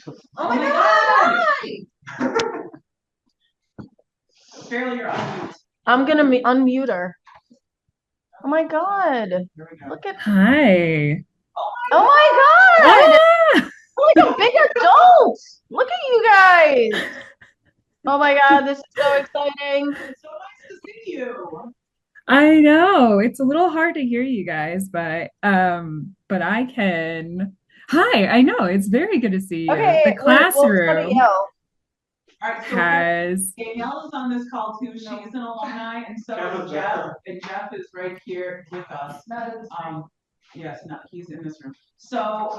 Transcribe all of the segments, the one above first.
Oh my God! Fairly, you're on mute. I'm gonna unmute her. Oh my God! Look at. Hi. Oh my God! Ah! We're like a big adult. Look at you guys. Oh my God! This is so exciting. It's so nice to see you. I know it's a little hard to hear you guys, but I can. Hi, I know it's very good to see you. Okay, The wait. Well, it's gonna classroom yell. All right, so has. Danielle is on this call too. She's an alumni, and so is Jeff. And Jeff is right here with us. Yes, no, he's in this room. So,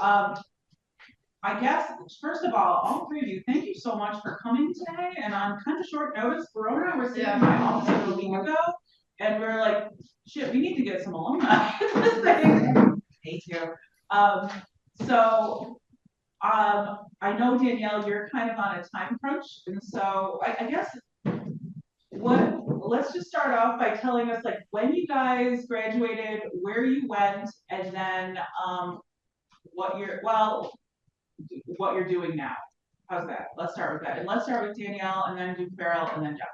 I guess first of all three of you, thank you so much for coming today. And on kind of short notice, Verona and I were sitting in my office a week ago, and we are like, "Shit, we need to get some alumni." This thing. Hate you. So I know Danielle, you're kind of on a time crunch, and so I guess let's just start off by telling us like when you guys graduated, where you went, and then what you're doing now. How's that? Let's start with that, and let's start with Danielle, and then do Farrell, and then Jeff.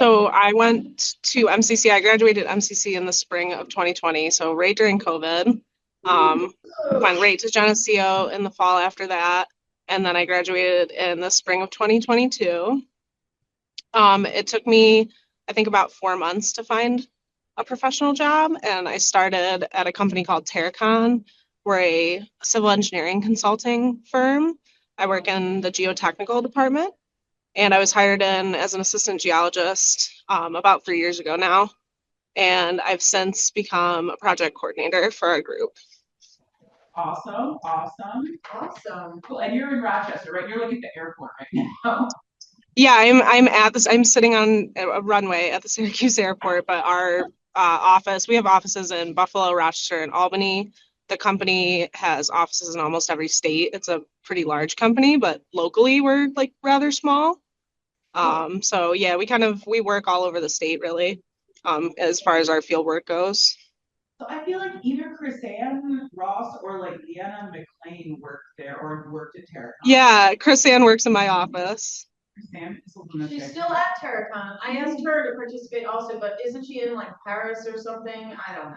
So I went to MCC. I graduated MCC in the spring of 2020, so right during COVID. Went right to Geneseo in the fall after that, and then I graduated in the spring of 2022. It took me, I think, about 4 months to find a professional job, and I started at a company called Terracon. We're a civil engineering consulting firm. I work in the geotechnical department. And I was hired in as an assistant geologist about 3 years ago now. And I've since become a project coordinator for our group. Awesome. Cool. And you're in Rochester, right? You're looking at the airport right now. Yeah, I'm sitting on a runway at the Syracuse airport, but our we have offices in Buffalo, Rochester, and Albany. The company has offices in almost every state. It's a pretty large company, but locally we're like rather small. So yeah, we work all over the state really, as far as our field work goes. So I feel like either Chris Ann Ross or like Leanna McLean worked there or worked at Terracon. Yeah, Chris Ann works in my office. She's still at Terracon. I asked her to participate also, but isn't she in like Paris or something? I don't know.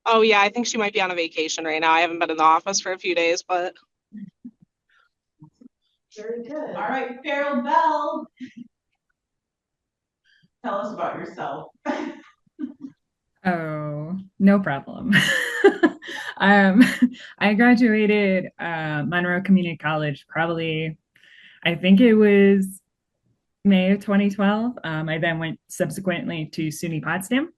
Oh yeah, I think she might be on a vacation right now. I haven't been in the office for a few days, but. Very good. All right, Farrell Bell. Tell us about yourself. Oh, no problem. I graduated Monroe Community College probably, I think it was May of 2012. I then went subsequently to SUNY Potsdam.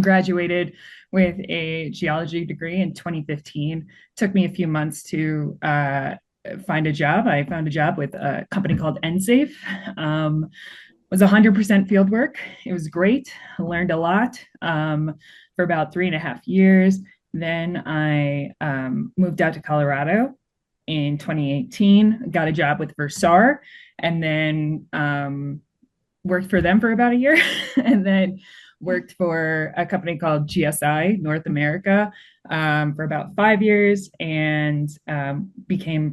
Graduated with a geology degree in 2015. Took me a few months to find a job. I found a job with a company called NSAFE. Was 100% field work. It was great. I learned a lot for about 3.5 years. Then I moved out to Colorado in 2018, got a job with Versar, and then worked for them for about a year, and then worked for a company called GSI North America for about 5 years, and became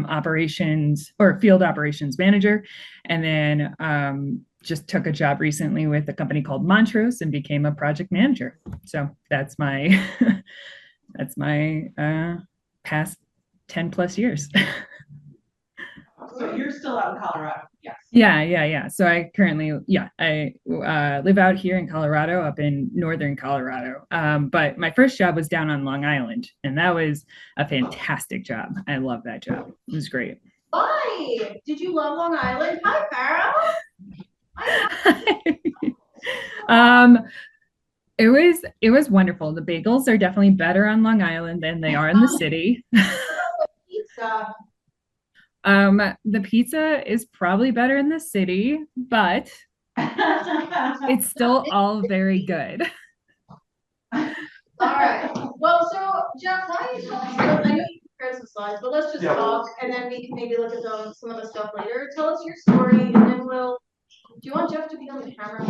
operations or field operations manager. And then just took a job recently with a company called Montrose and became a project manager. So that's my past 10 plus years. So you're still out in Colorado? Yes. Yeah. So I currently, I live out here in Colorado, up in northern Colorado. But my first job was down on Long Island, and that was a fantastic job. I love that job. It was great. Hi. Did you love Long Island? Hi, Farrell. It was wonderful. The bagels are definitely better on Long Island than they are in the city. Pizza. The pizza is probably better in the city, but it's still all very good. All right. Well, so Jeff, why don't you tell us? I know you prepared some slides, but let's just talk, and then we can maybe look at some of the stuff later. Tell us your story, and then do you want Jeff to be on the camera?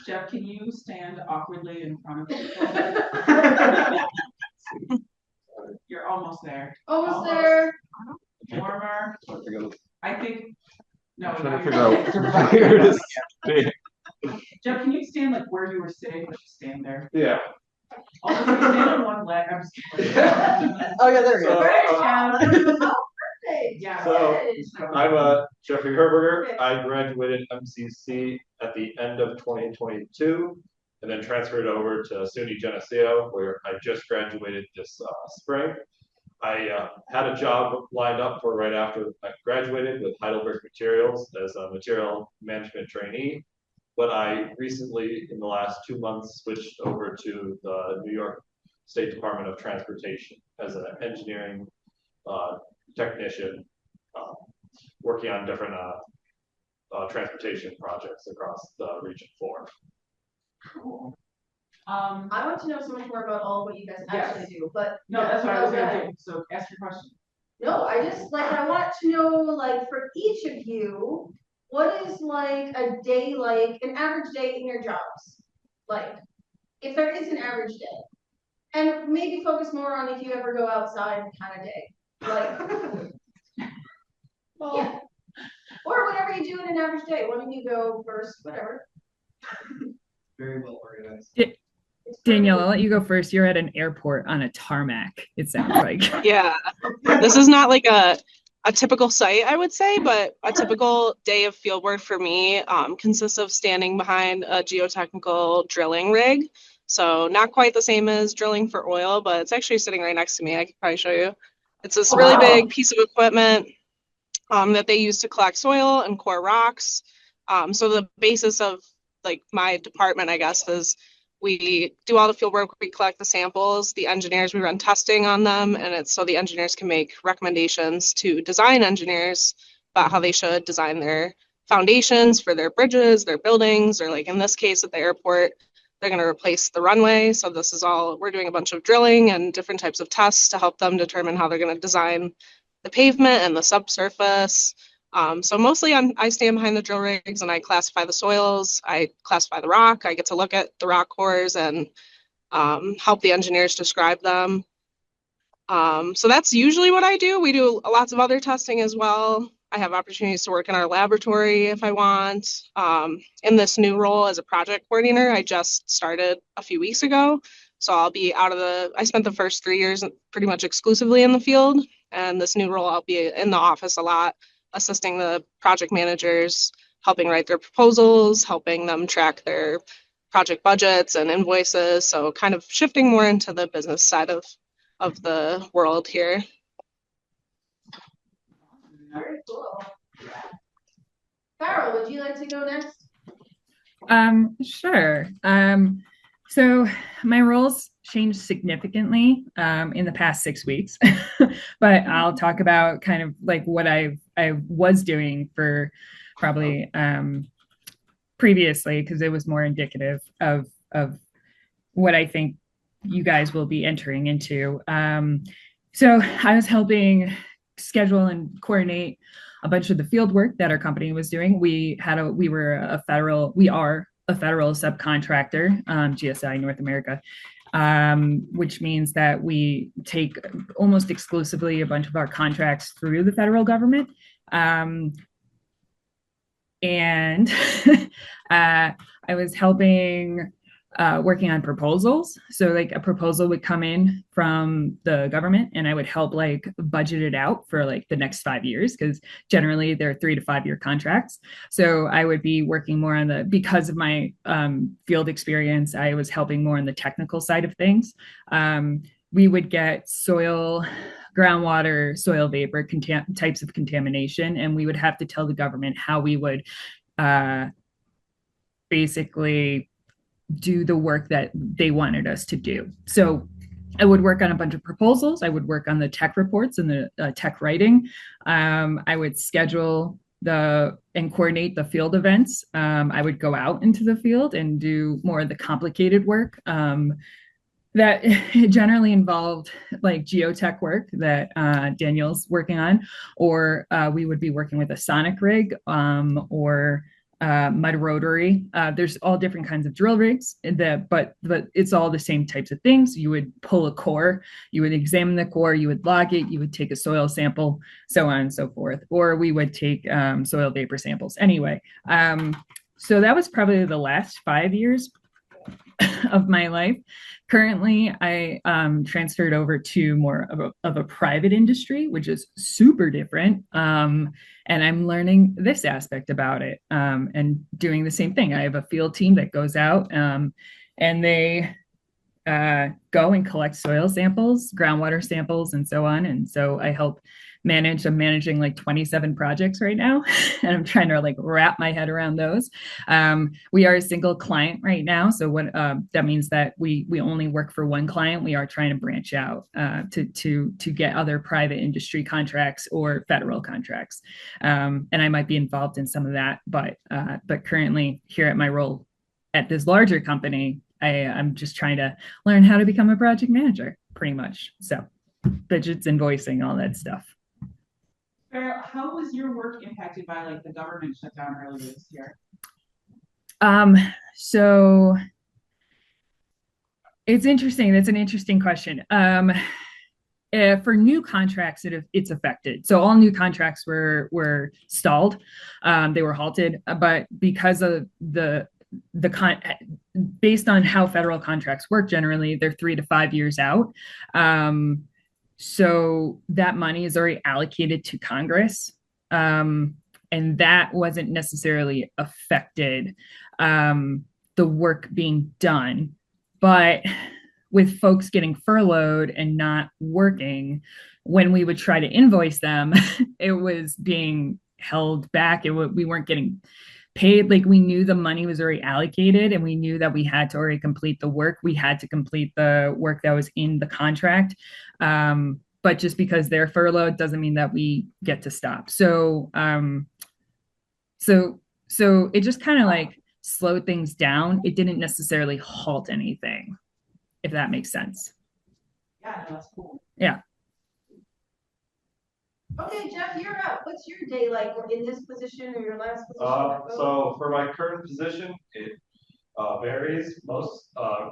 Jeff, can you stand awkwardly in front of people? almost there. Almost there. Warmer. I think. No. I'm trying to no, figure you're- out where to stay. Jeff, can you stand like where you were sitting? Let's just stand there. Yeah. Oh, you can stand on one leg. I'm just kidding. Oh, yeah, there we go. Yeah. So, I'm Jeffrey Herberger. I graduated MCC at the end of 2022 and then transferred over to SUNY Geneseo, where I just graduated this spring. I had a job lined up for right after I graduated with Heidelberg Materials as a material management trainee. But I recently, in the last 2 months, switched over to the New York State Department of Transportation as an engineering technician, working on different transportation projects across the Region 4. Cool. I want to know so much more about all of what you guys actually do, but. No, that's what I was go gonna ahead. do. So ask your question. No, I want to know, like, for each of you, what is like a day, like an average day in your jobs? Like, if there is an average day. And maybe focus more on if you ever go outside kind of day. Like, yeah. Or whatever you do in an average day. Why don't you go first, whatever. Very well organized. Danielle, I'll let you go first. You're at an airport on a tarmac, it sounds like. Yeah, this is not like a typical site, I would say, but a typical day of field work for me consists of standing behind a geotechnical drilling rig. So not quite the same as drilling for oil, but it's actually sitting right next to me. I could probably show you. It's this really big piece of equipment that they use to collect soil and core rocks. So the basis of like my department, I guess, is we do all the field work, we collect the samples, the engineers, we run testing on them, and it's so the engineers can make recommendations to design engineers about how they should design their foundations for their bridges, their buildings, or like in this case at the airport, they're going to replace the runway. So this is all, we're doing a bunch of drilling and different types of tests to help them determine how they're going to design the pavement and the subsurface. So mostly I stand behind the drill rigs and I classify the soils, I classify the rock, I get to look at the rock cores and help the engineers describe them. So that's usually what I do. We do lots of other testing as well. I have opportunities to work in our laboratory if I want. In this new role as a project coordinator, I just started a few weeks ago. So I'll be I spent the first 3 years pretty much exclusively in the field. And this new role, I'll be in the office a lot, assisting the project managers, helping write their proposals, helping them track their project budgets and invoices. So kind of shifting more into the business side of the world here. Very cool. Farrell, would you like to go next? Sure. So my roles changed significantly in the past 6 weeks, but I'll talk about kind of like what I was doing for probably previously, because it was more indicative of what I think you guys will be entering into. So I was helping schedule and coordinate a bunch of the field work that our company was doing. We are a federal subcontractor, GSI North America, which means that we take almost exclusively a bunch of our contracts through the federal government. And I was helping working on proposals. So like a proposal would come in from the government and I would help like budget it out for like the next 5 years, because generally they're 3 to 5 year contracts. So I would be working more on because of my field experience, I was helping more on the technical side of things. We would get soil, groundwater, soil vapor, types of contamination, and we would have to tell the government how we would basically do the work that they wanted us to do. So I would work on a bunch of proposals. I would work on the tech reports and the tech writing. I would schedule and coordinate the field events. I would go out into the field and do more of the complicated work that generally involved like geotech work that Daniel's working on, or we would be working with a sonic rig or mud rotary. There's all different kinds of drill rigs, but it's all the same types of things. You would pull a core, you would examine the core, you would log it, you would take a soil sample, so on and so forth. Or we would take soil vapor samples. Anyway, so that was probably the last 5 years of my life. Currently, I transferred over to more of a private industry, which is super different. And I'm learning this aspect about it and doing the same thing. I have a field team that goes out and they go and collect soil samples, groundwater samples, and so on. And so I help manage. I'm managing like 27 projects right now, and I'm trying to like wrap my head around those. We are a single client right now, so what that means that we only work for one client. We are trying to branch out to get other private industry contracts or federal contracts, and I might be involved in some of that. But currently here at my role at this larger company, I'm just trying to learn how to become a project manager, pretty much. So budgets, invoicing, all that stuff. Farrell, how was your work impacted by like the government shutdown earlier this year? So it's interesting. That's an interesting question. For new contracts, it's affected. So all new contracts were stalled. They were halted, but because of based on how federal contracts work, generally they're 3 to 5 years out. So that money is already allocated to Congress. And that wasn't necessarily affected, the work being done. But with folks getting furloughed and not working, when we would try to invoice them, it was being held back. We weren't getting paid. Like, we knew the money was already allocated and we knew that we had to already complete the work. We had to complete the work that was in the contract. But just because they're furloughed doesn't mean that we get to stop. So it just kind of like slowed things down. It didn't necessarily halt anything, if that makes sense. Yeah, no, that's cool. Yeah. Okay, Jeff, you're up. What's your day like in this position or your last position? So for my current position, it varies.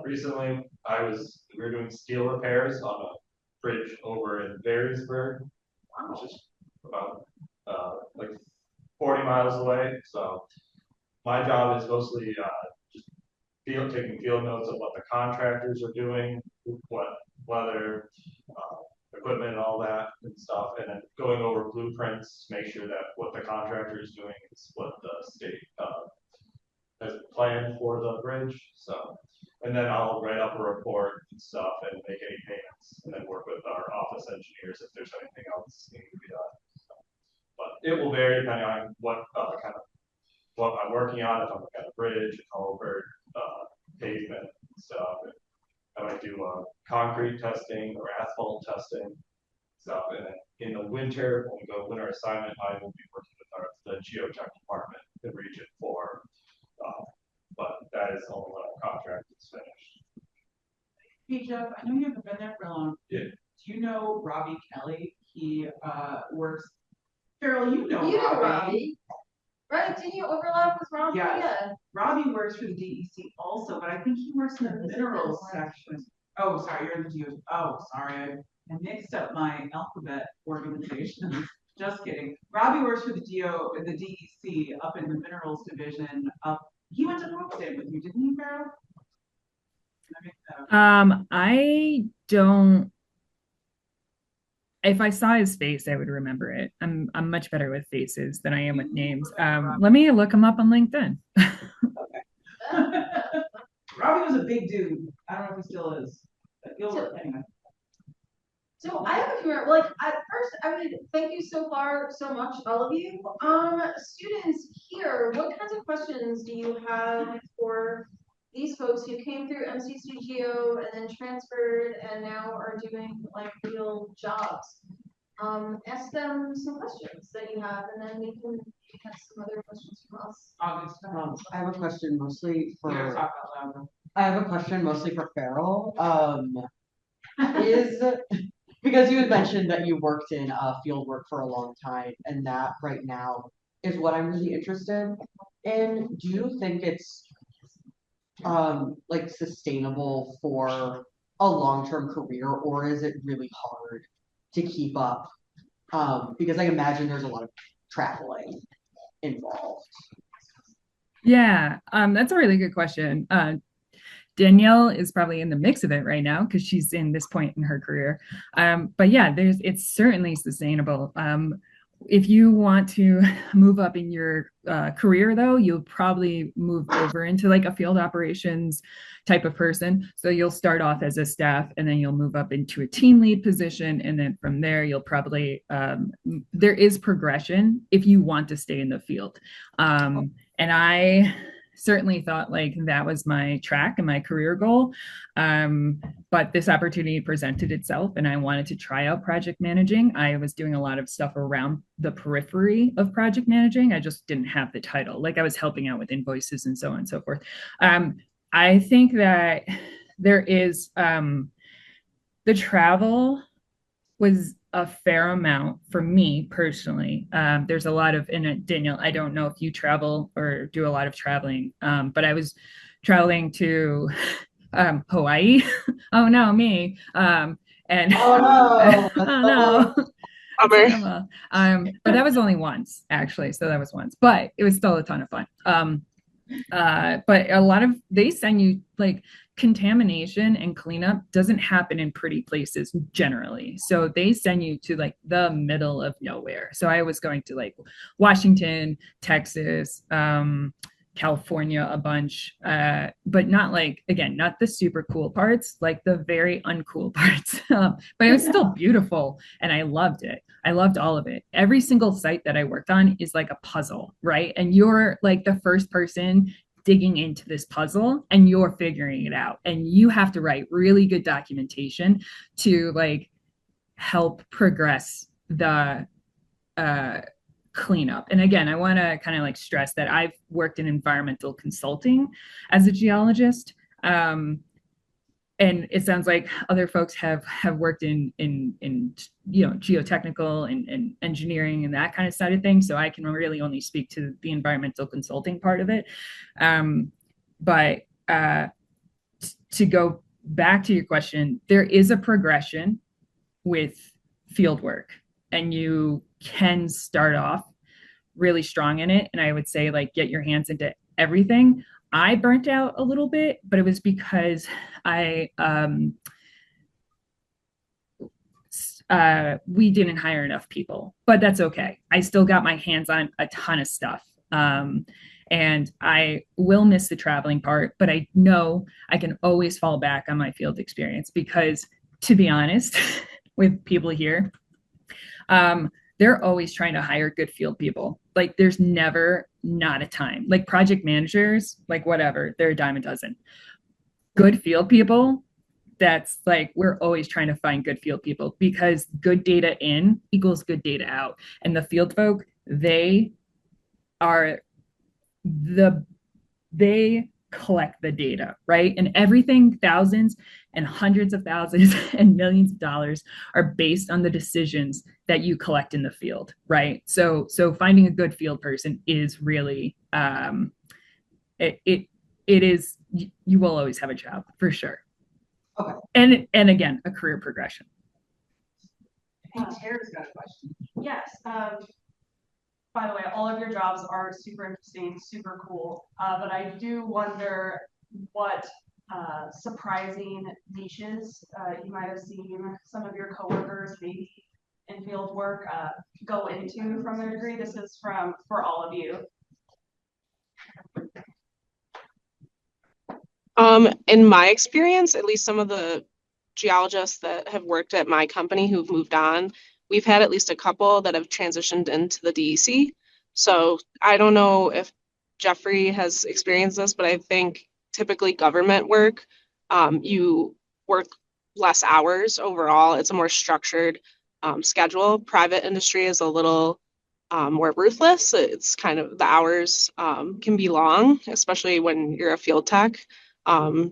Recently we were doing steel repairs on a bridge over in Varysburg, which is about like 40 miles away. So my job is mostly just taking field notes of what the contractors are doing, what weather, equipment and all that and stuff, and then going over blueprints to make sure that what the contractor is doing is what the state has planned for the bridge. So, and then I'll write up a report and stuff and make any payments, and then work with our office engineers if there's anything else needing to be done. So, but it will vary depending on what what I'm working on. If I'm looking at a bridge, a culvert, pavement and stuff. I might do concrete testing or asphalt testing stuff. And then in the winter, when we go winter assignment, I will be working with the geotech department in region 4. But that is only when our contract is finished. Hey Jeff, I know you haven't been there for long. Yeah. Do you know Robbie Kelly? He works. Farrell, you know Robbie. Right? Didn't you overlap with Robbie? Yes. Yeah. Robbie works for the DEC also, but I think he works in the minerals section. Oh, sorry, you're in the DEC. Oh, sorry, I mixed up my alphabet organizations. Just kidding. Robbie works for the DEC up in the minerals division. He went to Brooklyn with you, didn't he, Farrell? I don't. If I saw his face, I would remember it. I'm much better with faces than I am with names. Let me look him up on LinkedIn. Okay. Robbie was a big dude. I don't know if he still is. But anyway. So I have a few, like, at first, I would thank you so much, all of you. Students here, what kinds of questions do you have for these folks who came through MCC Geo and then transferred and now are doing like real jobs? Ask them some questions that you have, and then we can have some other questions from us. I have a question mostly for. Yeah, talk out loud. I have a question mostly for Farrell. Is because you had mentioned that you worked in field work for a long time, and that right now is what I'm really interested in. Do you think it's like sustainable for a long-term career, or is it really hard to keep up? Because I imagine there's a lot of traveling involved. Yeah, that's a really good question. Danielle is probably in the mix of it right now because she's in this point in her career. But yeah, it's certainly sustainable. If you want to move up in your career, though, you'll probably move over into like a field operations type of person. So you'll start off as a staff, and then you'll move up into a team lead position, and then from there, you'll probably there is progression if you want to stay in the field. And I certainly thought like that was my track and my career goal. But this opportunity presented itself and I wanted to try out project managing. I was doing a lot of stuff around the periphery of project managing. I just didn't have the title. Like I was helping out with invoices and so on and so forth. I think that there is the travel was a fair amount for me personally. There's a lot of, and Daniel, I don't know if you travel or do a lot of traveling, but I was traveling to Hawaii. Oh no, me. And Oh no, oh no. Bummer. But that was only once actually. So that was once, but it was still a ton of fun. But a lot of they send you like contamination and cleanup doesn't happen in pretty places generally. So they send you to like the middle of nowhere. So I was going to like Washington, Texas, California a bunch, but not like, again, not the super cool parts, like the very uncool parts. But it was still beautiful and I loved it. I loved all of it. Every single site that I worked on is like a puzzle, right? And you're like the first person digging into this puzzle and you're figuring it out. And you have to write really good documentation to like help progress the cleanup. And again, I want to kind of like stress that I've worked in environmental consulting as a geologist. And it sounds like other folks have worked in you know geotechnical and engineering and that kind of side of things. So I can really only speak to the environmental consulting part of it. But to go back to your question, there is a progression with field work, and you can start off really strong in it. And I would say like get your hands into everything. I burnt out a little bit, but it was because we didn't hire enough people, but that's okay. I still got my hands on a ton of stuff. And I will miss the traveling part, but I know I can always fall back on my field experience because, to be honest, with people here, they're always trying to hire good field people. Like there's never not a time. Like project managers, like whatever, they're a dime a dozen. Good field people, that's like we're always trying to find good field people because good data in equals good data out. And the field folk, they collect the data, right? And everything, thousands and hundreds of thousands and millions of dollars are based on the decisions that you collect in the field, right? So finding a good field person is really it is, you will always have a job for sure. Okay. And again, a career progression. Hey, Tara's got a question. Yes. By the way, all of your jobs are super interesting, super cool. But I do wonder what surprising niches you might have seen some of your coworkers maybe in field work go into from their degree. This is for all of you. In my experience, at least some of the geologists that have worked at my company who've moved on, we've had at least a couple that have transitioned into the DEC. So I don't know if Jeffrey has experienced this, but I think typically government work, you work less hours overall. It's a more structured schedule. Private industry is a little more ruthless. It's kind of the hours can be long, especially when you're a field tech.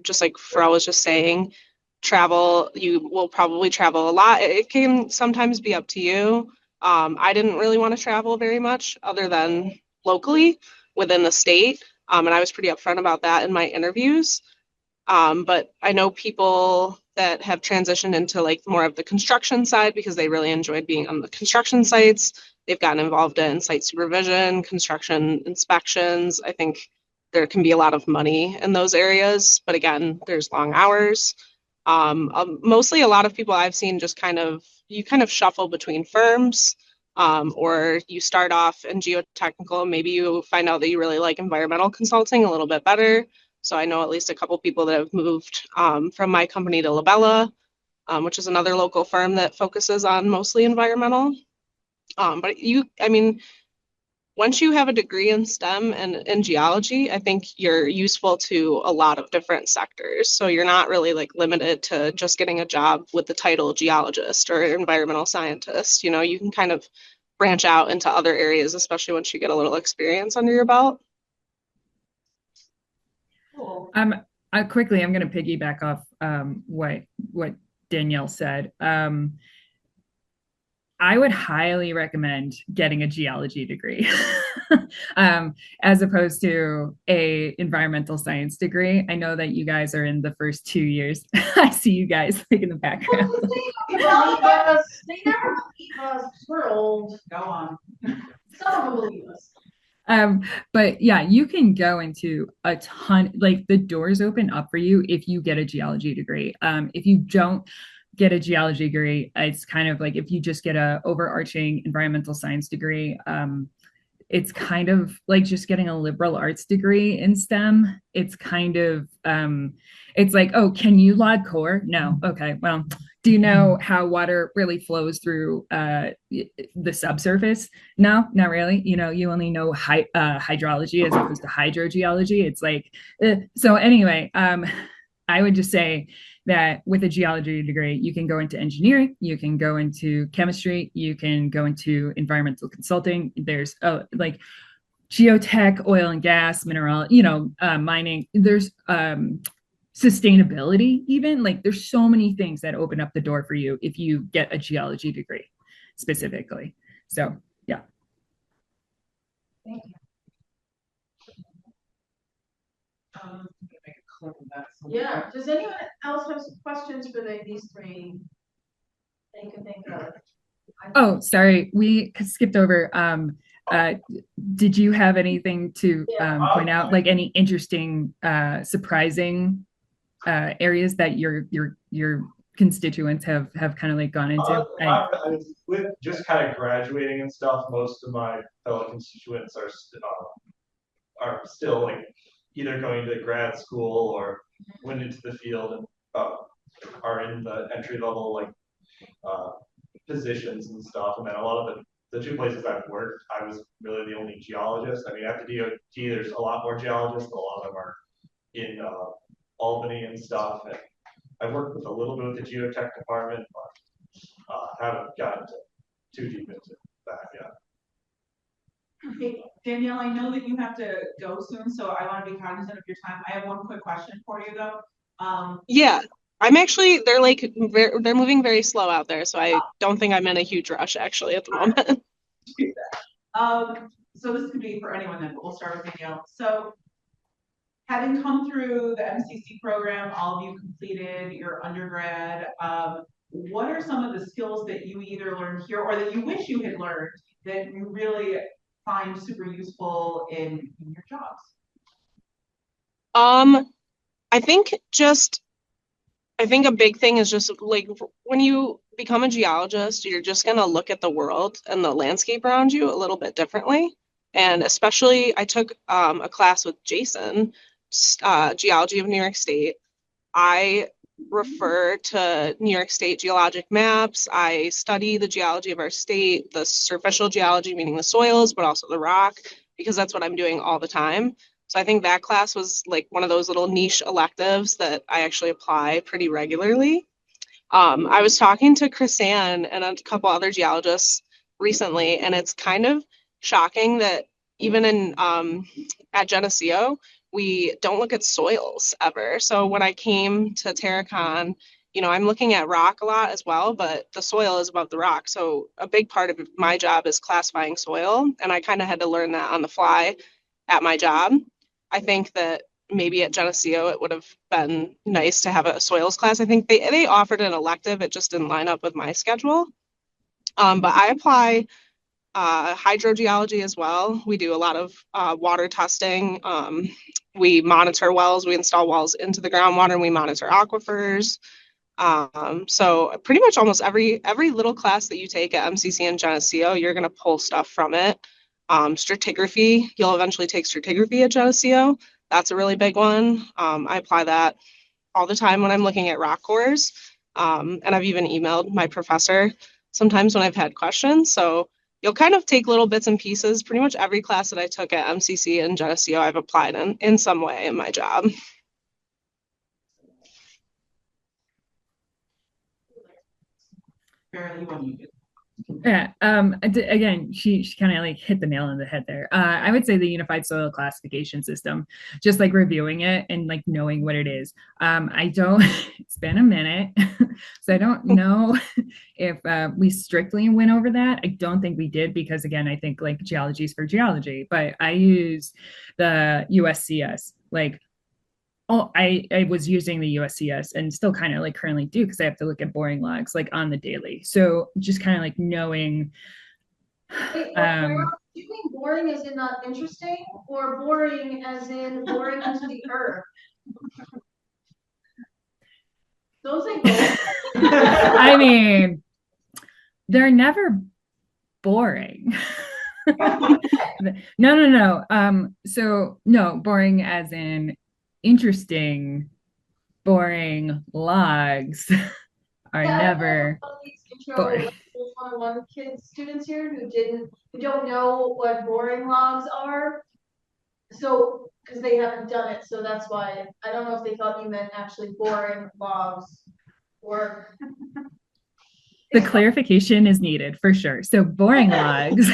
Just like Pharrell was just saying, travel, you will probably travel a lot. It can sometimes be up to you. I didn't really want to travel very much other than locally within the state. And I was pretty upfront about that in my interviews. But I know people that have transitioned into like more of the construction side because they really enjoyed being on the construction sites. They've gotten involved in site supervision, construction inspections. I think there can be a lot of money in those areas, but again, there's long hours. Mostly a lot of people I've seen just you kind of shuffle between firms, or you start off in geotechnical, maybe you find out that you really like environmental consulting a little bit better. So I know at least a couple people that have moved from my company to Labella, which is another local firm that focuses on mostly environmental. But I mean, once you have a degree in STEM and in geology, I think you're useful to a lot of different sectors. So you're not really like limited to just getting a job with the title geologist or environmental scientist. You know, you can kind of branch out into other areas, especially once you get a little experience under your belt. Cool. Quickly, I'm going to piggyback off what Danielle said. I would highly recommend getting a geology degree as opposed to a environmental science degree. I know that you guys are in the first 2 years. I see you guys like in the background. They never believe us. We're old. Go on. Some of them believe us. But yeah, you can go into a ton, like the doors open up for you if you get a geology degree. If you don't get a geology degree, it's kind of like if you just get a overarching environmental science degree, it's kind of like just getting a liberal arts degree in STEM. It's kind of, it's like, oh, can you log core? No. Okay. Well, do you know how water really flows through the subsurface? No, not really. You know, you only know hydrology as opposed to hydrogeology. It's like, so anyway, I would just say that with a geology degree, you can go into engineering, you can go into chemistry, you can go into environmental consulting. There's like geotech, oil and gas, mineral, mining. There's sustainability, even like there's so many things that open up the door for you if you get a geology degree specifically. So yeah. Thank you. Make a clip of that. Yeah. Does anyone else have some questions for these three? They can think of. Oh, sorry, we skipped over. Did you have anything to point out, like any interesting, surprising areas that your constituents have kind of like gone into? With just kind of graduating and stuff, most of my fellow constituents are still like either going to grad school or went into the field and are in the entry level like positions and stuff. And then a lot of the two places I've worked, I was really the only geologist. I mean, at the DOT, there's a lot more geologists, but a lot of them are in Albany and stuff. And I've worked with a little bit of the geotech department, but haven't gotten too deep into that yet. Hey, Danielle, I know that you have to go soon, so I want to be cognizant of your time. I have one quick question for you though. Yeah, they're moving very slow out there, so I don't think I'm in a huge rush actually at the moment. So this could be for anyone then, but we'll start with Danielle. So having come through the MCC program, all of you completed your undergrad, what are some of the skills that you either learned here or that you wish you had learned that you really find super useful in your jobs? I think a big thing is just like when you become a geologist, you're just going to look at the world and the landscape around you a little bit differently. And especially, I took a class with Jason, Geology of New York State. I refer to New York State geologic maps. I study the geology of our state, the superficial geology, meaning the soils, but also the rock, because that's what I'm doing all the time. So I think that class was like one of those little niche electives that I actually apply pretty regularly. I was talking to Chris Ann and a couple other geologists recently, and it's kind of shocking that even at Geneseo, we don't look at soils ever. So when I came to Terracon I'm looking at rock a lot as well, but the soil is above the rock. So a big part of my job is classifying soil. And I kind of had to learn that on the fly at my job. I think that maybe at Geneseo, it would have been nice to have a soils class. I think they offered an elective. It just didn't line up with my schedule. But I apply hydrogeology as well. We do a lot of water testing. We monitor wells. We install wells into the groundwater, and we monitor aquifers. So pretty much almost every little class that you take at MCC and Geneseo, you're going to pull stuff from it. Stratigraphy, you'll eventually take stratigraphy at Geneseo. That's a really big one. I apply that all the time when I'm looking at rock cores. And I've even emailed my professor sometimes when I've had questions. So you'll kind of take little bits and pieces. Pretty much every class that I took at MCC and Geneseo, I've applied in some way in my job. Barely when you get. Yeah. Again, she kind of like hit the nail on the head there. I would say the unified soil classification system, just like reviewing it and like knowing what it is. I don't, it's been a minute, so I don't know if we strictly went over that. I don't think we did because again, I think like geology is for geology, but I use the USCS like I was using the USCS and still kind of like currently do because I have to look at boring logs like on the daily. So just kind of like knowing. Wait, doing boring as in not interesting or boring as in boring into the earth? Those ain't both. I mean, they're never boring. No. So no, boring as in interesting, boring logs are never boring. One kids, students here who don't know what boring logs are. So, because they haven't done it, so that's why I don't know if they thought you meant actually boring logs or. The clarification is needed for sure. So boring logs.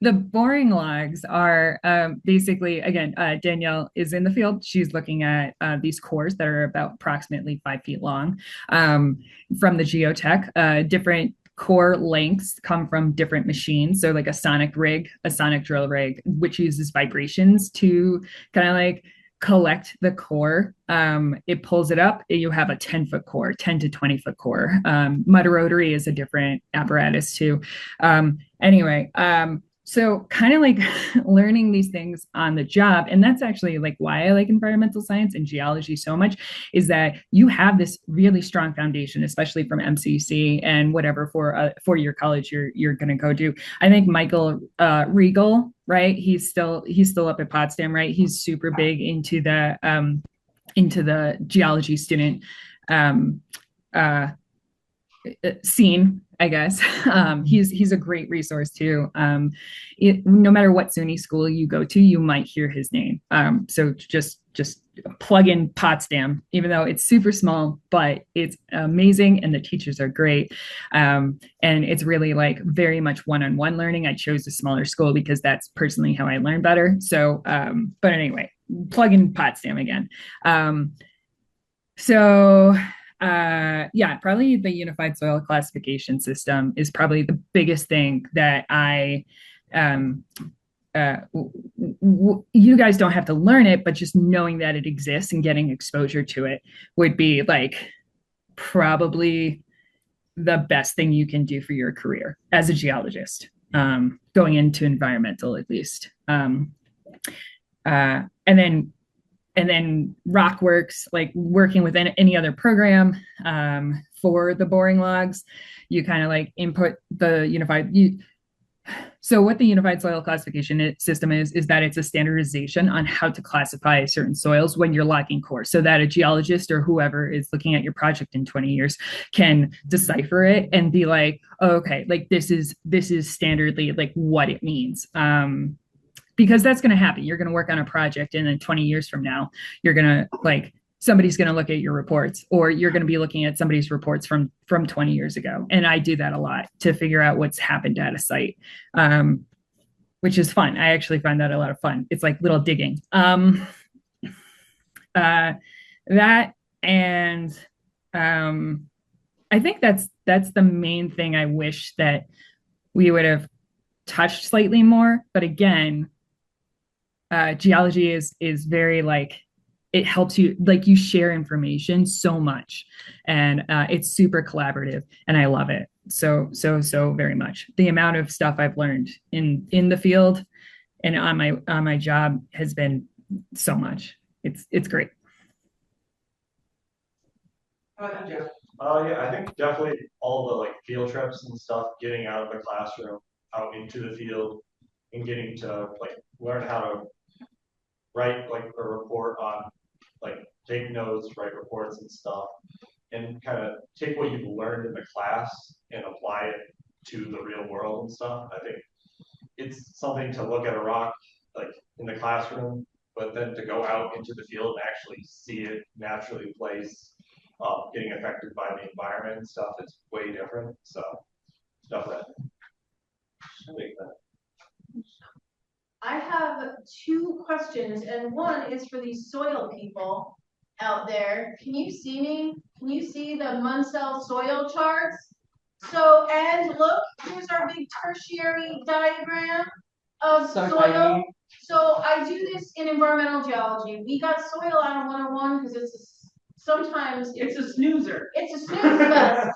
The boring logs are basically, again, Danielle is in the field. She's looking at these cores that are about approximately 5 feet long from the geotech. Different core lengths come from different machines. So like a sonic drill rig, which uses vibrations to kind of like collect the core. It pulls it up. You have a 10-foot core, 10 to 20-foot core. Mud rotary is a different apparatus too. So kind of like learning these things on the job. And that's actually like why I like environmental science and geology so much is that you have this really strong foundation, especially from MCC and whatever for your college you're going to go do. I think Michael Regal, right? He's still up at Potsdam, right? He's super big into the geology student scene, I guess. He's a great resource too. No matter what SUNY school you go to, you might hear his name. So just plug in Potsdam, even though it's super small, but it's amazing and the teachers are great. And it's really like very much one-on-one learning. I chose a smaller school because that's personally how I learn better. So, but anyway, plug in Potsdam again. Yeah, probably the unified soil classification system is probably the biggest thing that you guys don't have to learn it, but just knowing that it exists and getting exposure to it would be like probably the best thing you can do for your career as a geologist, going into environmental at least. And then Rockworks, like working with any other program for the boring logs, you kind of like input the unified. So what the unified soil classification system is that it's a standardization on how to classify certain soils when you're logging core, so that a geologist or whoever is looking at your project in 20 years can decipher it and be like, oh, okay, like this is standardly like what it means. Because that's going to happen. You're going to work on a project and then 20 years from now, you're going to like, somebody's going to look at your reports or you're going to be looking at somebody's reports from 20 years ago. And I do that a lot to figure out what's happened at a site, which is fun. I actually find that a lot of fun. It's like little digging. That And I think that's the main thing I wish that we would have touched slightly more. But again, geology is very like it helps you like you share information so much, and it's super collaborative, and I love it so very much. The amount of stuff I've learned in the field and on my job has been so much. It's great. How about you, Jeff? Yeah, I think definitely all the like field trips and stuff, getting out of the classroom, out into the field, and getting to like learn how to write like a report on, like take notes, write reports and stuff, and kind of take what you've learned in the class and apply it to the real world and stuff. I think it's something to look at a rock like in the classroom, but then to go out into the field and actually see it naturally place, getting affected by the environment and stuff, it's way different. So stuff that I think that. I have two questions, and one is for these soil people out there. Can you see me? Can you see the Munsell soil charts? So, and look, here's our big tertiary diagram of So soil. tiny. So I do this in environmental geology. We got soil out of 101 because sometimes It's a snoozer. it's a snooze fest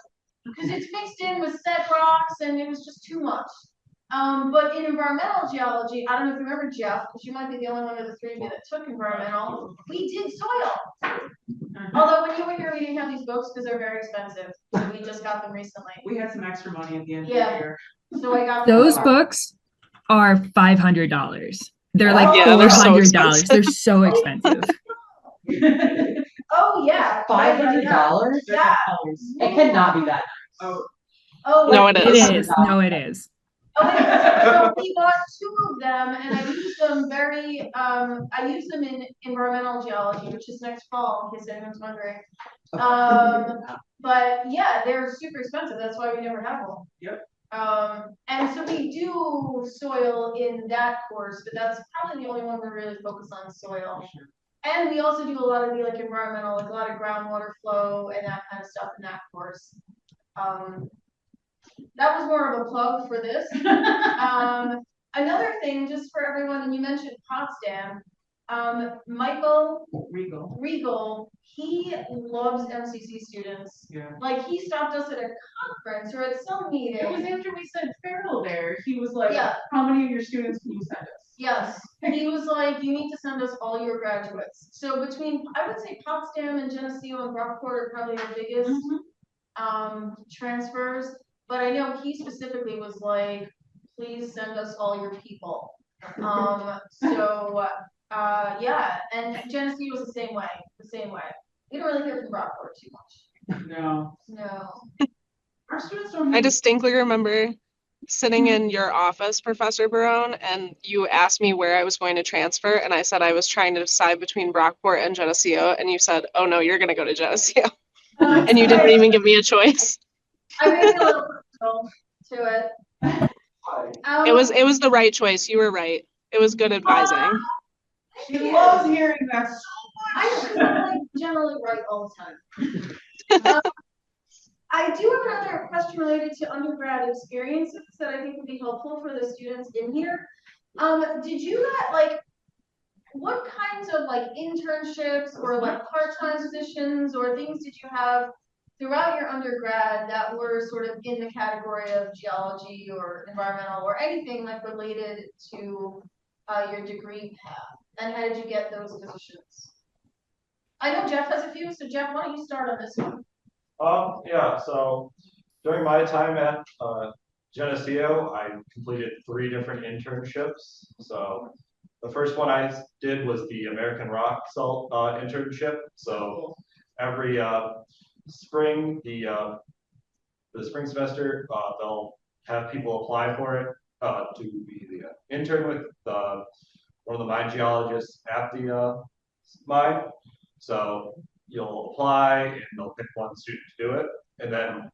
because it's mixed in with set rocks and it was just too much. But in environmental geology, I don't know if you remember Jeff, because you might be the only one of the three of you that took environmental. We did soil. Although when you were here, we didn't have these books because they're very expensive. We just got them recently. We had some extra money at the end of Yeah. the year. So I got Those books are $500. They're like Yeah, they're so $400. They're so expensive. Oh yeah, $500? Yeah. It cannot be that. Oh, Oh No, wait, it It is. is. No, it is. Okay, so we bought two of them, and I used them I use them in environmental geology, which is next fall, in case anyone's wondering. But yeah, they're super expensive. That's why we never have one. Yep. And so we do soil in that course, but that's probably the only one we're really focused on soil. sure. And we also do a lot of the like environmental, like a lot of groundwater flow and that kind of stuff in that course. That was more of a plug for this. Another thing, just for everyone, and you mentioned Potsdam, Michael Regal, he loves MCC students. Yeah. Like he stopped us at a conference or at some meeting. It was after we said Farrell there. He was like, Yeah. how many of your students can you send us? Yes, he was like, you need to send us all your graduates. So between, I would say Potsdam and Geneseo and Rockport are probably the biggest transfers. But I know he specifically was like, please send us all your people. Yeah, and Geneseo was the same way. We don't really hear from Rockport too much. No. Our students don't. I distinctly remember sitting in your office, Professor Barone, and you asked me where I was going to transfer, and I said I was trying to decide between Brockport and Geneseo, and you said, oh no, you're going to go to Geneseo. And you didn't even give me a choice. I made a little personal to it. It was the right choice. You were right. It was good advising. She loves hearing that so much. I'm like generally right all the time. I do have another question related to undergrad experiences that I think would be helpful for the students in here. Did you get like, what kinds of like internships or like part-time positions or things did you have throughout your undergrad that were sort of in the category of geology or environmental or anything like related to your degree path? And how did you get those positions? I know Jeff has a few, so Jeff, why don't you start on this one? Yeah, so during my time at Geneseo, I completed 3 different internships. So the first one I did was the American Rock Salt internship. So every spring, the spring semester, they'll have people apply for it to be the intern with one of the mine geologists at the mine. So you'll apply and they'll pick one student to do it, and then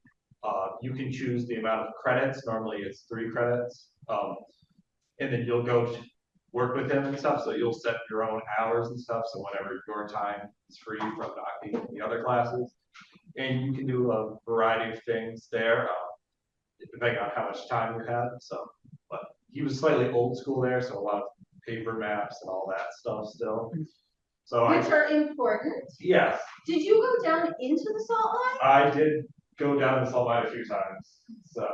you can choose the amount of credits. Normally it's 3 credits, and then you'll go work with him and stuff, so you'll set your own hours and stuff, so whenever your time is free from not being in the other classes. And you can do a variety of things there, depending on how much time you had, so, but he was slightly old school there, so a lot of paper maps and all that stuff still. So Which are important. yes, Did you go down into the salt line? I did go down the salt line a few times, so.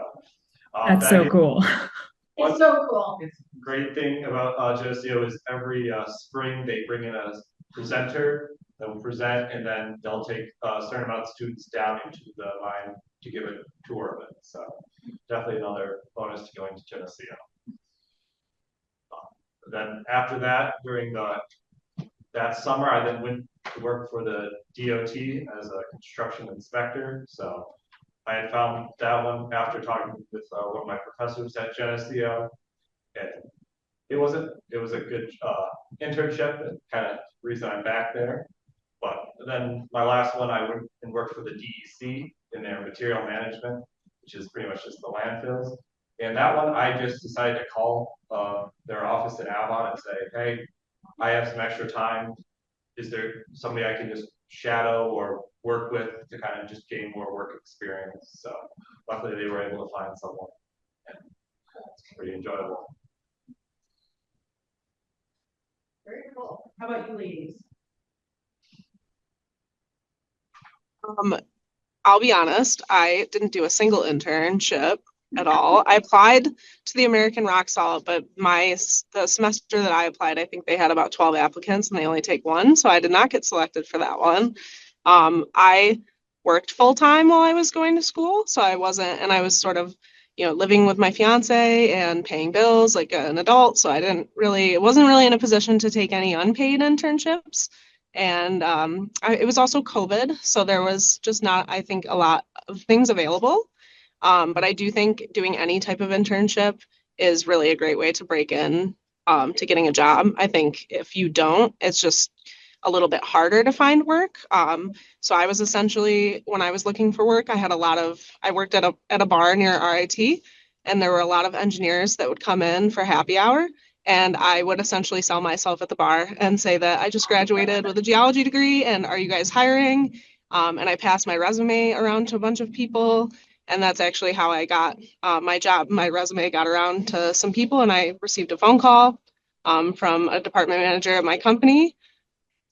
That's that so is cool. one It's so cool. great thing about Geneseo is every spring they bring in a presenter that will present, and then they'll take a certain amount of students down into the mine to give a tour of it. So definitely another bonus to going to Geneseo. Then after that, during that summer, I then went to work for the DOT as a construction inspector. So I had found that one after talking with one of my professors at Geneseo, and it was a good internship and kind of reason I'm back there. But then my last one, I went and worked for the DEC in their material management, which is pretty much just the landfills. And that one, I just decided to call their office in Avon and say, hey, I have some extra time. Is there somebody I can just shadow or work with to kind of just gain more work experience? So luckily they were able to find someone, and it's pretty enjoyable. Very cool. How about you ladies? I'll be honest, I didn't do a single internship at all. I applied to the American Rock Salt, but the semester that I applied, I think they had about 12 applicants and they only take one, so I did not get selected for that one. I worked full time while I was going to school, so I was sort of, living with my fiance and paying bills like an adult, so it wasn't really in a position to take any unpaid internships. And it was also COVID, so there was just not, I think, a lot of things available. But I do think doing any type of internship is really a great way to break in to getting a job. I think if you don't, it's just a little bit harder to find work. So I was essentially, when I was looking for work, I worked at a bar near RIT, and there were a lot of engineers that would come in for happy hour. And I would essentially sell myself at the bar and say that I just graduated with a geology degree, and are you guys hiring? And I passed my resume around to a bunch of people. And that's actually how I got my job. My resume got around to some people, and I received a phone call from a department manager at my company,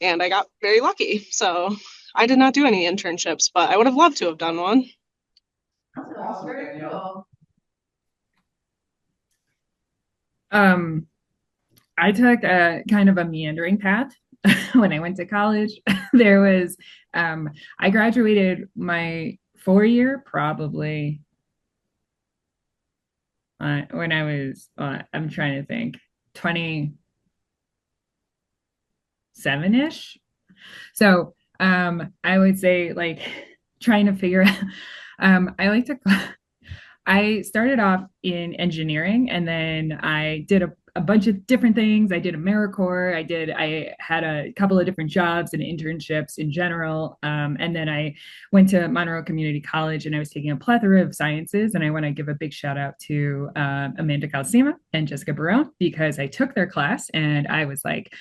and I got very lucky. So I did not do any internships, but I would have loved to have done one. That's awesome, Very Danielle. cool. I took a kind of a meandering path when I went to college. There was, I graduated my 4-year probably when I was, I'm trying to think, 27-ish. So I would say like trying to figure out, I started off in engineering, and then I did a bunch of different things. I did AmeriCorps. I had a couple of different jobs and internships in general. And then I went to Monroe Community College, and I was taking a plethora of sciences. And I want to give a big shout out to Amanda Calcima and Jessica Barone, because I took their class and I was like,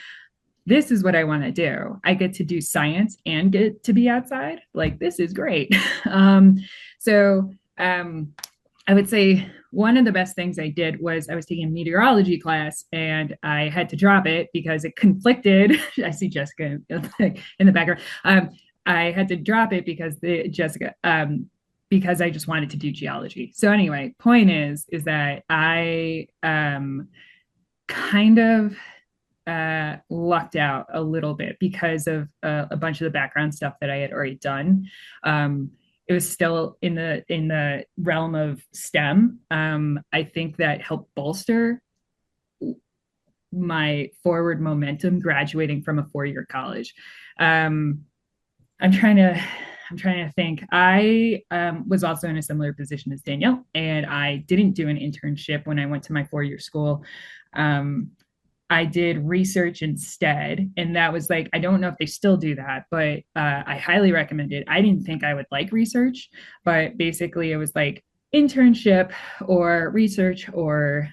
this is what I want to do. I get to do science and get to be outside. Like, this is great. I would say one of the best things I did was I was taking a meteorology class, and I had to drop it because it conflicted. I see Jessica in the background. I had to drop it because because I just wanted to do geology. So anyway, point is that I kind of lucked out a little bit because of a bunch of the background stuff that I had already done. It was still in the realm of STEM. I think that helped bolster my forward momentum graduating from a 4-year college. I'm trying to think. I was also in a similar position as Danielle, and I didn't do an internship when I went to my 4-year school. I did research instead. And that was like, I don't know if they still do that, but I highly recommend it. I didn't think I would like research, but basically it was like internship or research or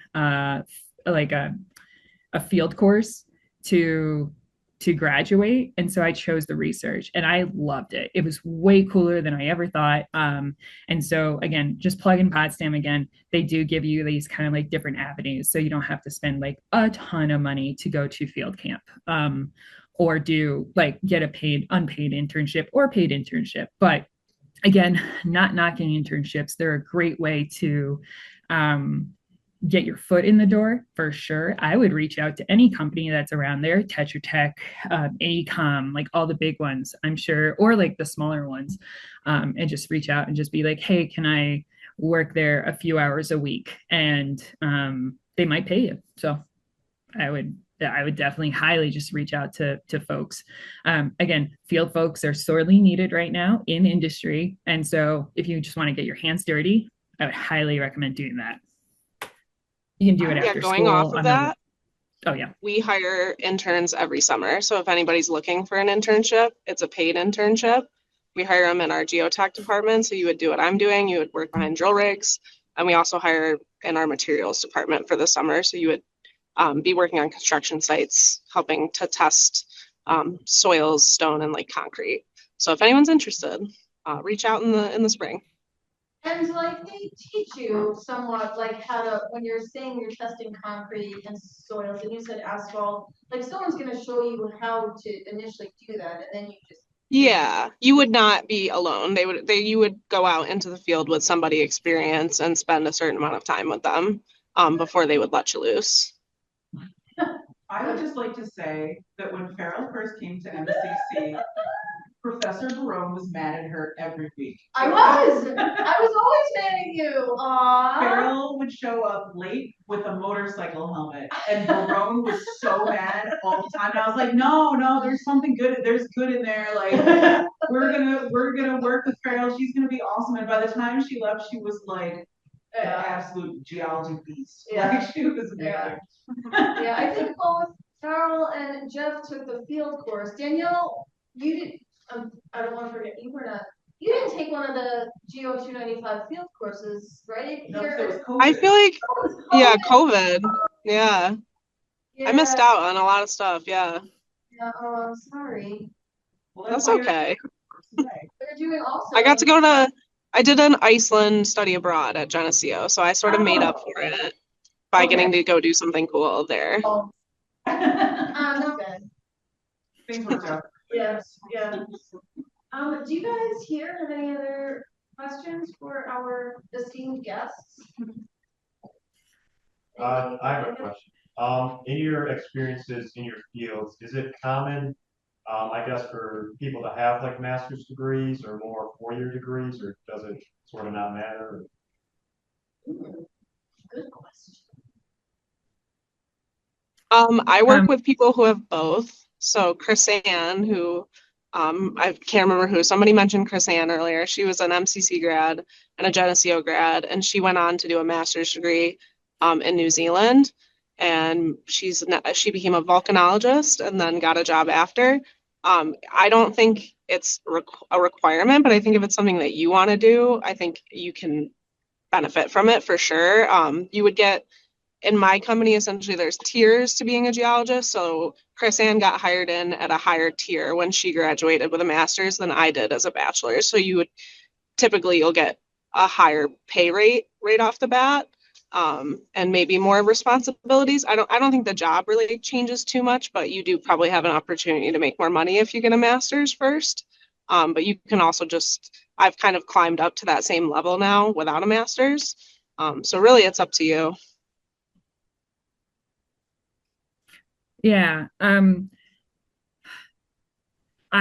like a a field course to graduate. And so I chose the research and I loved it. It was way cooler than I ever thought. And so again, just plug in Potsdam again, they do give you these kind of like different avenues. So you don't have to spend like a ton of money to go to field camp. Or do like get a unpaid internship or paid internship. But again, not knocking internships. They're a great way to get your foot in the door for sure. I would reach out to any company that's around there, Tetra Tech, AECOM, like all the big ones, I'm sure, or like the smaller ones, and just reach out and just be like, hey, can I work there a few hours a week? And they might pay you. So I would definitely highly just reach out to folks. Again, field folks are sorely needed right now in industry. And so if you just want to get your hands dirty, I would highly recommend doing that. You can do it after going school. off of that. Oh yeah. We hire interns every summer. So if anybody's looking for an internship, it's a paid internship. We hire them in our geotech department. So you would do what I'm doing. You would work behind drill rigs. And we also hire in our materials department for the summer. So you would be working on construction sites, helping to test soils, stone, and like concrete. So if anyone's interested, reach out in the spring. And like they teach you somewhat like how to, when you're saying you're testing concrete and soils and you said asphalt, like someone's gonna show you how to initially do that and then you just. Yeah, you would not be alone. You would go out into the field with somebody experienced and spend a certain amount of time with them before they would let you loose. I would just like to say that when Farrell first came to MCC, Professor Barone was mad at her every week. I was always mad at you. Aww. Farrell would show up late with a motorcycle helmet, and Barone was so mad all the time. And I was like, no, there's something good. There's good in there. Like we're gonna work with Farrell. She's gonna be awesome. And by the time she left, she was like an absolute geology beast. Yeah. Like she was amazing. Yeah, I think both Farrell and Jeff took the field course. Danielle, you did. I don't want to forget, you didn't take one of the Geo 295 field courses, right? No, it was COVID. I feel like, yeah, COVID. Yeah. I missed out on a lot of stuff. Yeah. Yeah, oh, I'm sorry. Well, that's okay. They're doing also. I did an Iceland study abroad at Geneseo, so I sort of made up for it by getting to go do something cool there. Oh. Not good. Things worked out. Yes, yeah. Do you guys here have any other questions for our esteemed guests? I have a question. In your experiences in your fields, is it common, I guess, for people to have like master's degrees or more four-year degrees, or does it sort of not matter? Good question. I work with people who have both. So Chris Ann, who I can't remember who, somebody mentioned Chris Ann earlier. She was an MCC grad and a Geneseo grad, and she went on to do a master's degree in New Zealand. And she became a volcanologist and then got a job after. I don't think it's a requirement, but I think if it's something that you want to do, I think you can benefit from it for sure. You would get, in my company, essentially there's tiers to being a geologist. So Chris Ann got hired in at a higher tier when she graduated with a master's than I did as a bachelor's. So you'll get a higher pay rate right off the bat, and maybe more responsibilities. I don't think the job really changes too much, but you do probably have an opportunity to make more money if you get a master's first. But you can also I've kind of climbed up to that same level now without a master's. So really it's up to you. Yeah. I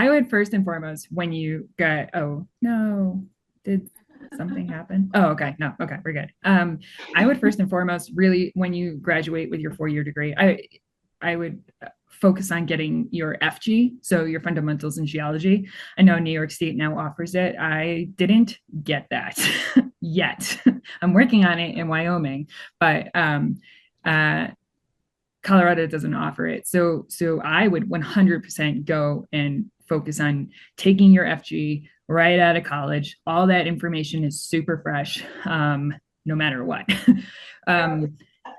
would first and foremost, when you get, oh no, did something happen? Oh, okay. No, okay, we're good. I would first and foremost, really, when you graduate with your four-year degree, I would focus on getting your FG, so your fundamentals in geology. I know New York State now offers it. I didn't get that yet. I'm working on it in Wyoming, but Colorado doesn't offer it. So I would 100% go and focus on taking your FG right out of college. All that information is super fresh, no matter what.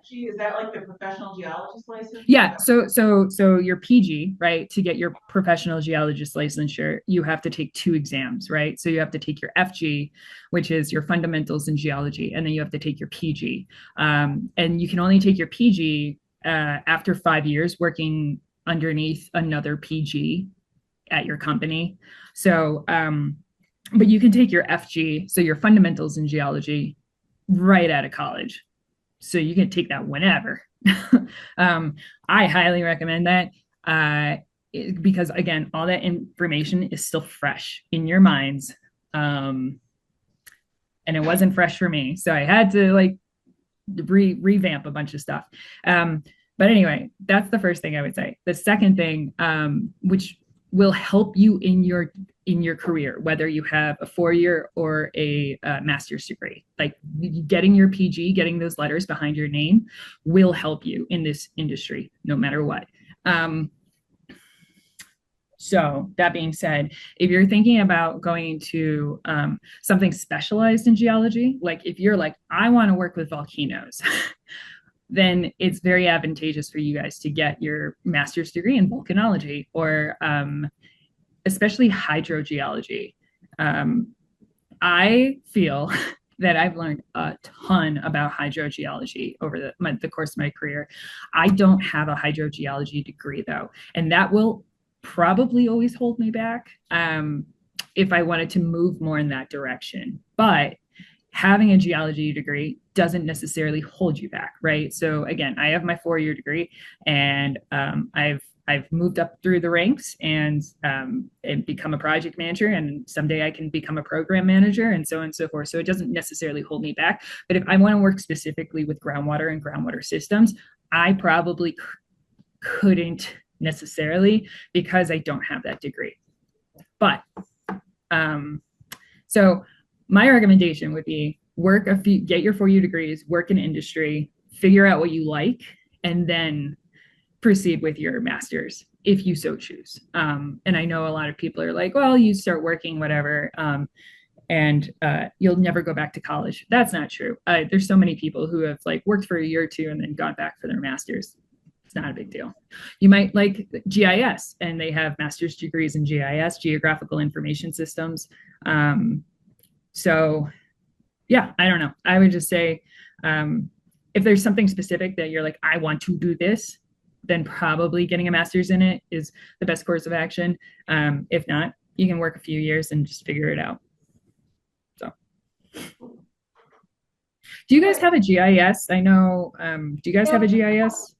FG, is that like the professional geologist license? Yeah, so your PG, right? To get your professional geologist licensure, you have to take 2 exams, right? So you have to take your FG, which is your fundamentals in geology, and then you have to take your PG. And you can only take your PG after 5 years working underneath another PG at your company. So, but you can take your FG, so your fundamentals in geology, right out of college. So you can take that whenever. I highly recommend that because again, all that information is still fresh in your minds. And it wasn't fresh for me. So I had to like revamp a bunch of stuff. But anyway, that's the first thing I would say. The second thing, which will help you in your career, whether you have a 4-year or a master's degree, like getting your PG, getting those letters behind your name will help you in this industry, no matter what. So that being said, if you're thinking about going into something specialized in geology, like if you're like, I want to work with volcanoes, then it's very advantageous for you guys to get your master's degree in volcanology or especially hydrogeology. I feel that I've learned a ton about hydrogeology over the course of my career. I don't have a hydrogeology degree though, and that will probably always hold me back if I wanted to move more in that direction. But having a geology degree doesn't necessarily hold you back, right? So again, I have my 4-year degree, and I've moved up through the ranks and become a project manager, and someday I can become a program manager, and so on and so forth. So it doesn't necessarily hold me back. But if I want to work specifically with groundwater and groundwater systems, I probably couldn't necessarily because I don't have that degree. But so my recommendation would be get your 4-year degrees, work in industry, figure out what you like, and then proceed with your master's if you so choose. And I know a lot of people are like, well, you start working, whatever, and you'll never go back to college. That's not true. There's so many people who have like worked for a year or two and then gone back for their master's. It's not a big deal. You might like GIS, and they have master's degrees in GIS, geographical information systems. So yeah, I don't know. I would just say if there's something specific that you're like, I want to do this, then probably getting a master's in it is the best course of action. If not, you can work a few years and just figure it out. So, do you guys have a GIS? I know, do you guys have a GIS?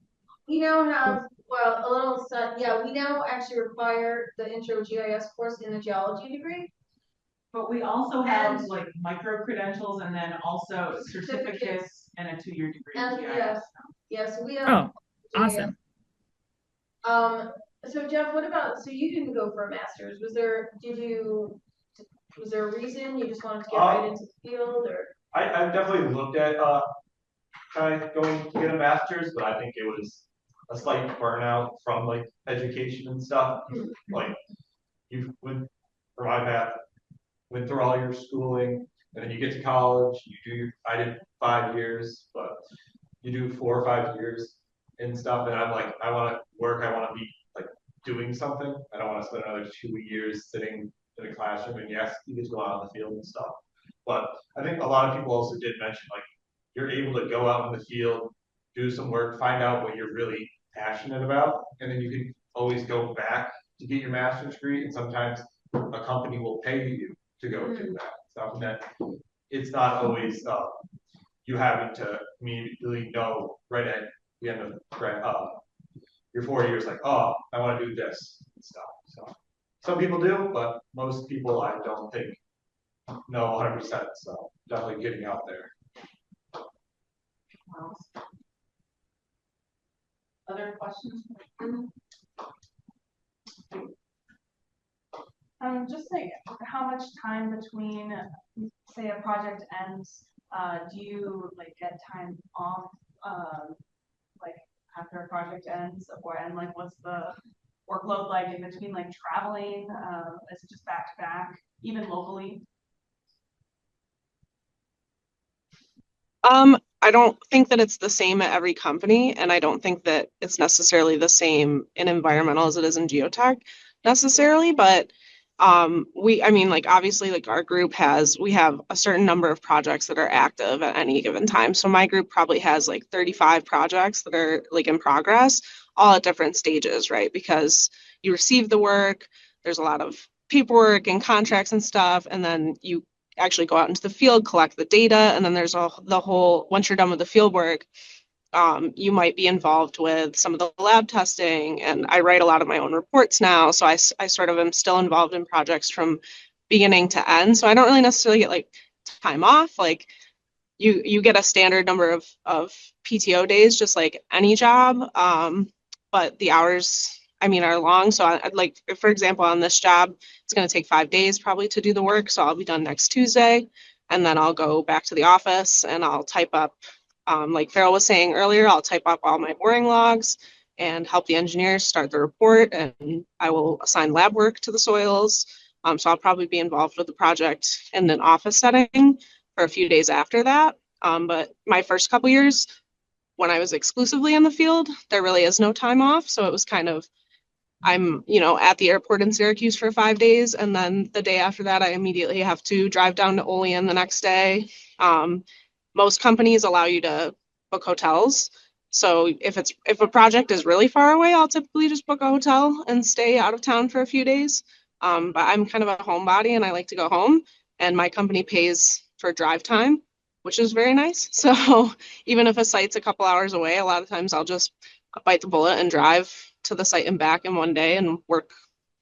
We now have, well, a little set, yeah, we now actually require the intro GIS course in the geology degree. But we also have like micro credentials and then also certificates and a 2-year degree in GIS. Yes, we have. Oh, awesome. So Jeff, what about, so you didn't go for a master's, was there a reason you just wanted to get right into the field, or? I've definitely looked at kind of going to get a master's, but I think it was a slight burnout from like education and stuff. Like you would, for my path, went through all your schooling, and then you get to college, I did 5 years, but you do 4 or 5 years and stuff, and I'm like, I want to work, I want to be like doing something. I don't want to spend another 2 years sitting in a classroom, and yes, you get to go out in the field and stuff. But I think a lot of people also did mention, like, you're able to go out in the field, do some work, find out what you're really passionate about, and then you can always go back to get your master's degree, and sometimes a company will pay you to go do that stuff, and that it's not always you having to immediately know right at the end of your 4 years, like, oh, I want to do this and stuff. So some people do, but most people I don't think know 100%. So definitely getting out there. Other questions? Just like how much time between, say, a project ends, do you like get time off, like after a project ends, and like what's the workload like in between, like traveling? Is it just back to back, even locally? I don't think that it's the same at every company, and I don't think that it's necessarily the same in environmental as it is in geotech necessarily, but I mean, like obviously like our group we have a certain number of projects that are active at any given time. So my group probably has like 35 projects that are like in progress, all at different stages, right? Because you receive the work, there's a lot of paperwork and contracts and stuff, and then you actually go out into the field, collect the data, and then there's the whole, once you're done with the field work, you might be involved with some of the lab testing, and I write a lot of my own reports now, so I sort of am still involved in projects from beginning to end, so I don't really necessarily get like time off. Like you get a standard number of PTO days, just like any job, but the hours, I mean, are long. So I'd like, for example, on this job, it's going to take 5 days probably to do the work. So I'll be done next Tuesday, and then I'll go back to the office and I'll type up, like Farrell was saying earlier, I'll type up all my boring logs and help the engineers start the report, and I will assign lab work to the soils. So I'll probably be involved with the project in an office setting for a few days after that. But my first couple years, when I was exclusively in the field, there really is no time off. So it was kind of, I'm, at the airport in Syracuse for 5 days, and then the day after that, I immediately have to drive down to Olean the next day. Most companies allow you to book hotels. So if a project is really far away, I'll typically just book a hotel and stay out of town for a few days. But I'm kind of a homebody and I like to go home, and my company pays for drive time, which is very nice. So even if a site's a couple hours away, a lot of times I'll just bite the bullet and drive to the site and back in one day and work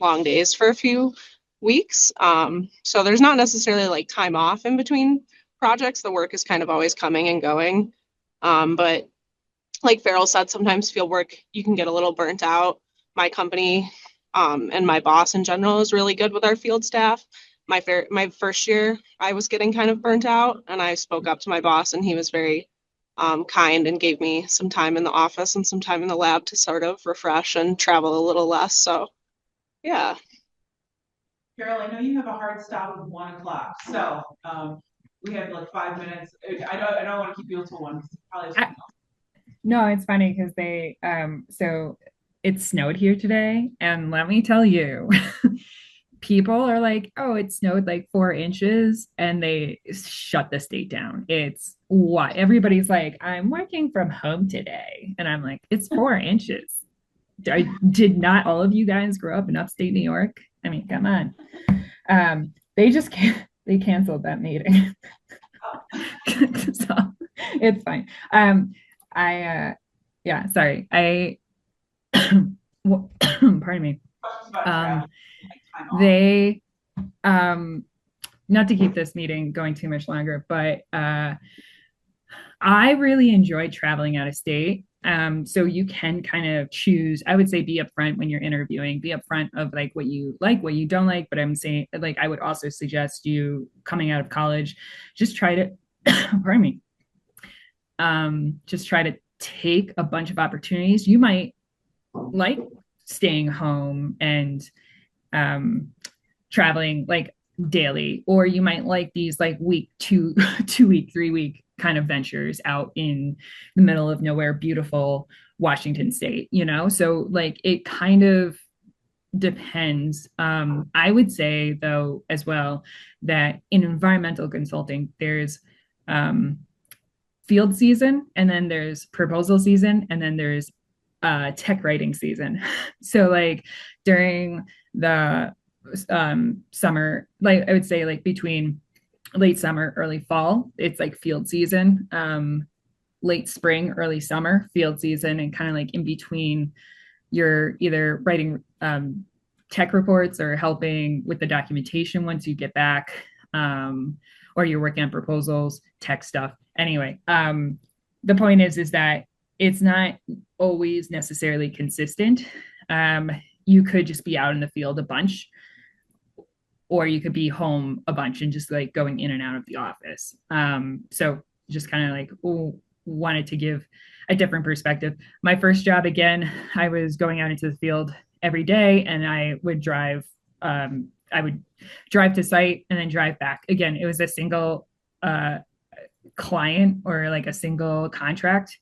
long days for a few weeks. So there's not necessarily like time off in between projects. The work is kind of always coming and going. But like Farrell said, sometimes field work, you can get a little burnt out. My company and my boss in general is really good with our field staff. My first year, I was getting kind of burnt out, and I spoke up to my boss, and he was very kind and gave me some time in the office and some time in the lab to sort of refresh and travel a little less. So, yeah. Carol, I know you have a hard stop at 1 o'clock, so we have like 5 minutes. I don't want to keep you until 1 because probably. No, it's funny because so it snowed here today, and let me tell you, people are like, oh, it snowed like 4 inches, and they shut the state down. It's what everybody's like, I'm working from home today, and I'm like, it's 4 inches. Did not all of you guys grow up in upstate New York? I mean, come on. They canceled that meeting. So it's fine. Yeah, sorry. Pardon me. They, not to keep this meeting going too much longer, but I really enjoyed traveling out of state. So you can kind of choose, I would say be upfront when you're interviewing, be upfront of like, what you don't like, but I'm saying like, I would also suggest you coming out of college, just try to, pardon me, just try to take a bunch of opportunities. You might like staying home and traveling like daily, or you might like these like week, 2 week, 3 week kind of ventures out in the middle of nowhere, beautiful Washington state, so like it kind of depends. I would say though as well that in environmental consulting there's field season, and then there's proposal season, and then there's tech writing season. So like during the summer, like I would say like between late summer, early fall, it's like field season. Late spring, early summer, field season, and kind of like in between, you're either writing tech reports or helping with the documentation once you get back, or you're working on proposals, tech stuff. Anyway, the point is that it's not always necessarily consistent. You could just be out in the field a bunch, or you could be home a bunch and just like going in and out of the office. So just kind of like wanted to give a different perspective. My first job, again, I was going out into the field every day, and I would drive to site and then drive back. Again, it was a single client or like a single contract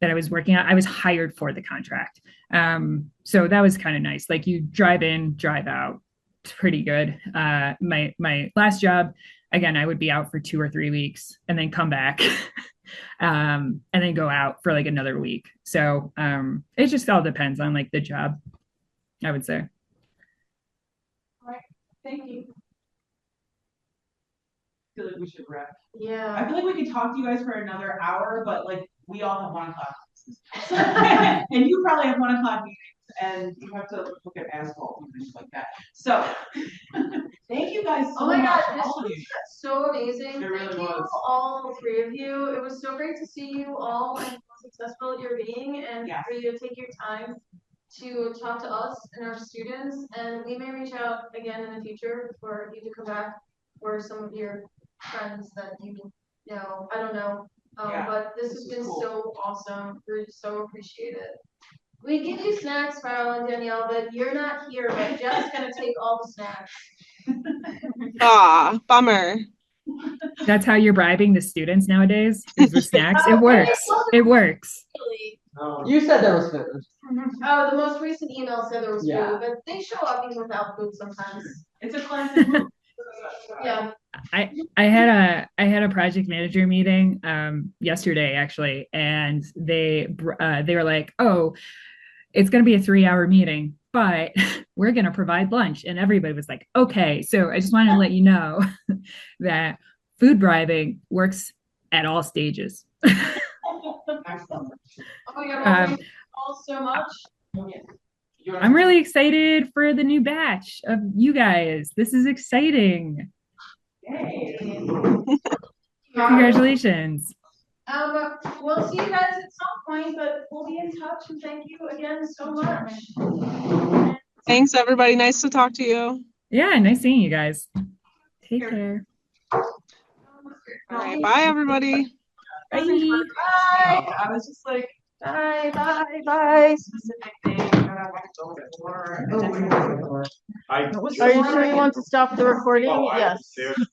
that I was working on. I was hired for the contract. So that was kind of nice. Like you drive in, drive out. It's pretty good. My last job, again, I would be out for 2 or 3 weeks and then come back. And then go out for like another week. So it just all depends on like the job, I would say. Thank you. I feel like we should wrap. Yeah. I feel like we could talk to you guys for another hour, but like we all have 1 o'clock classes. And you probably have 1 o'clock meetings and you have to look at asphalt and things like that. So thank you guys so Oh my much. God, this all of was you. so amazing. It really Thank you, was. all 3 of you. It was so great to see you all and how successful you're being, and Yes. for you to take your time to talk to us and our students. And we may reach out again in the future for you to come back, or some of your friends that you know. I don't know. Yeah, But this has been so awesome. We so appreciate it. We give you snacks, Farrell and Danielle, but you're not here. But Jeff's gonna take all the snacks. Ah, bummer. That's how you're bribing the students nowadays is with snacks. It works. It works. You said there was food. Oh, the most recent email said there was Yeah. food, but they show up even without food sometimes. It's a classic move. Yeah. I had a project manager meeting yesterday actually, and they were like, "Oh, it's going to be a 3-hour meeting, but we're going to provide lunch," and everybody was like, "Okay." So I just wanted to let you know that food bribing works at all stages. Excellent. Oh my God, well, thank you all so much. I'm really excited for the new batch of you guys. This is exciting. Yay. Congratulations. We'll see you guys at some point, but we'll be in touch, and thank you again so much. Thanks, everybody. Nice to talk to you. Yeah, nice seeing you guys. Take care. All right. Bye, everybody. Bye. I was just like, Bye. specific thing that I want to go over. I Are you sure you want to stop the recording? Oh, Yes. there's